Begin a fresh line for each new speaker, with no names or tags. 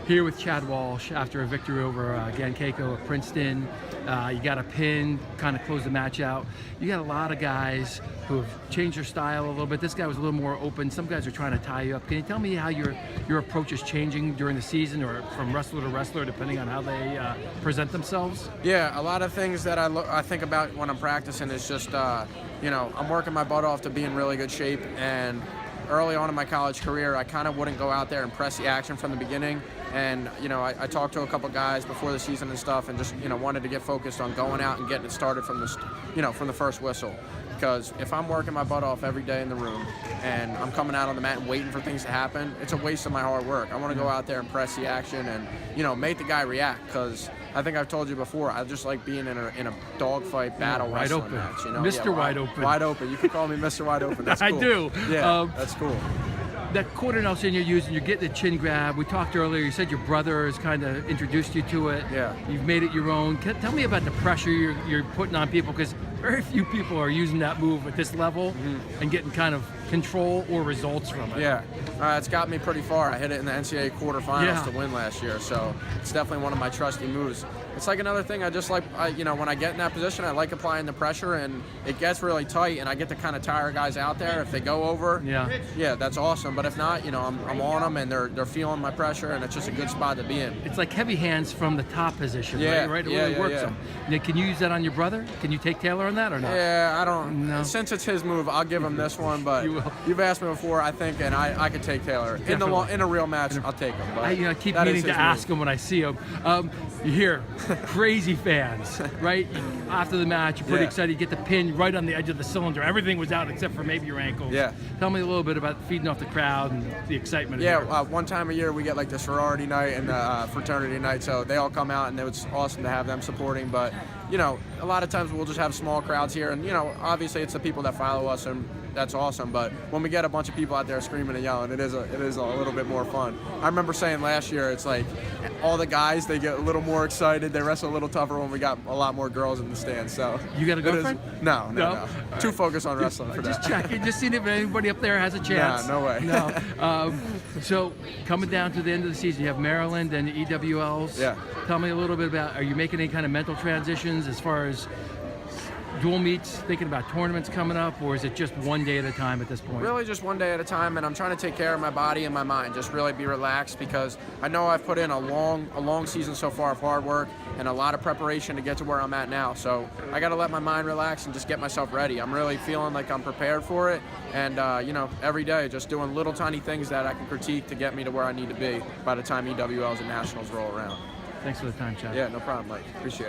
Here with Chad Walsh after a victory over Keiko at Princeton. You got a pin, kind of close the match out. You got a lot of guys who have changed their style a little bit. This guy was a little more open. Some guys are trying to tie you up. Can you tell me how your approach is changing during the season, or from wrestler to wrestler, depending on how they present themselves?
Yeah, a lot of things that I think about when I'm practicing is just, I'm working my butt off to be in really good shape. And early on in my college career, I kind of wouldn't go out there and press the action from the beginning. And, I talked to a couple guys before the season and stuff, and just, wanted to get focused on going out and getting it started from the first whistle. Because if I'm working my butt off every day in the room and I'm coming out on the mat and waiting for things to happen, it's a waste of my hard work. I want to go out there and press the action and, make the guy react. Because I think I've told you before, I just like being in a dogfight battle wrestling match.
Mr. Wide Open.
Wide Open. You can call me Mr. Wide Open. That's cool.
I do.
Yeah, that's cool.
That quarter Nelson you're using, you're getting the chin grab. We talked earlier, you said your brother has kind of introduced you to it.
Yeah.
You've made it your own. Tell me about the pressure you're putting on people, because very few people are using that move at this level and getting kind of control or results from it.
Yeah, it's got me pretty far. I hit it in the NCAA quarterfinals to win last year, so it's definitely one of my trusty moves. It's like another thing I just like, when I get in that position, I like applying the pressure, and it gets really tight, and I get to kind of tire guys out there. If they go over, yeah, that's awesome. But if not, I'm on them, and they're feeling my pressure, and it's just a good spot to be in.
It's like heavy hands from the top position, right? It really works them. Now, can you use that on your brother? Can you take Taylor on that or not?
Yeah, I don't. No. Since it's his move, I'll give him this one, but you've asked me before, I think, and I could take Taylor. In a real match, I'll take him. But
I keep meaning to ask him when I see him. You hear crazy fans, right? After the match, you're pretty excited. You get the pin right on the edge of the cylinder. Everything was out except for maybe your ankles.
Yeah.
Tell me a little bit about feeding off the crowd and the excitement.
Yeah, one time a year we get like the sorority night and the fraternity night, so they all come out, and it's awesome to have them supporting. But a lot of times we'll just have small crowds here, and obviously it's the people that follow us, and that's awesome. But when we get a bunch of people out there screaming and yelling, it is a little bit more fun. I remember saying last year, it's like all the guys, they get a little more excited, they wrestle a little tougher when we got a lot more girls in the stands. So
you got a girlfriend?
No. Too focused on wrestling for that.
Just checking, just seeing if anybody up there has a chance.
No way.
No. So coming down to the end of the season, you have Maryland and the EWLs.
Yeah.
Tell me a little bit about, are you making any kind of mental transitions as far as dual meets, thinking about tournaments coming up, or is it just one day at a time at this point?
Really just one day at a time, and I'm trying to take care of my body and my mind, just really be relaxed, because I know I've put in a long season so far of hard work and a lot of preparation to get to where I'm at now. So I got to let my mind relax and just get myself ready. I'm really feeling like I'm prepared for it, and every day just doing little tiny things that I can critique to get me to where I need to be by the time EWLs and Nationals roll around.
Thanks for the time, Chad.
Yeah, no problem, Mike. Appreciate it.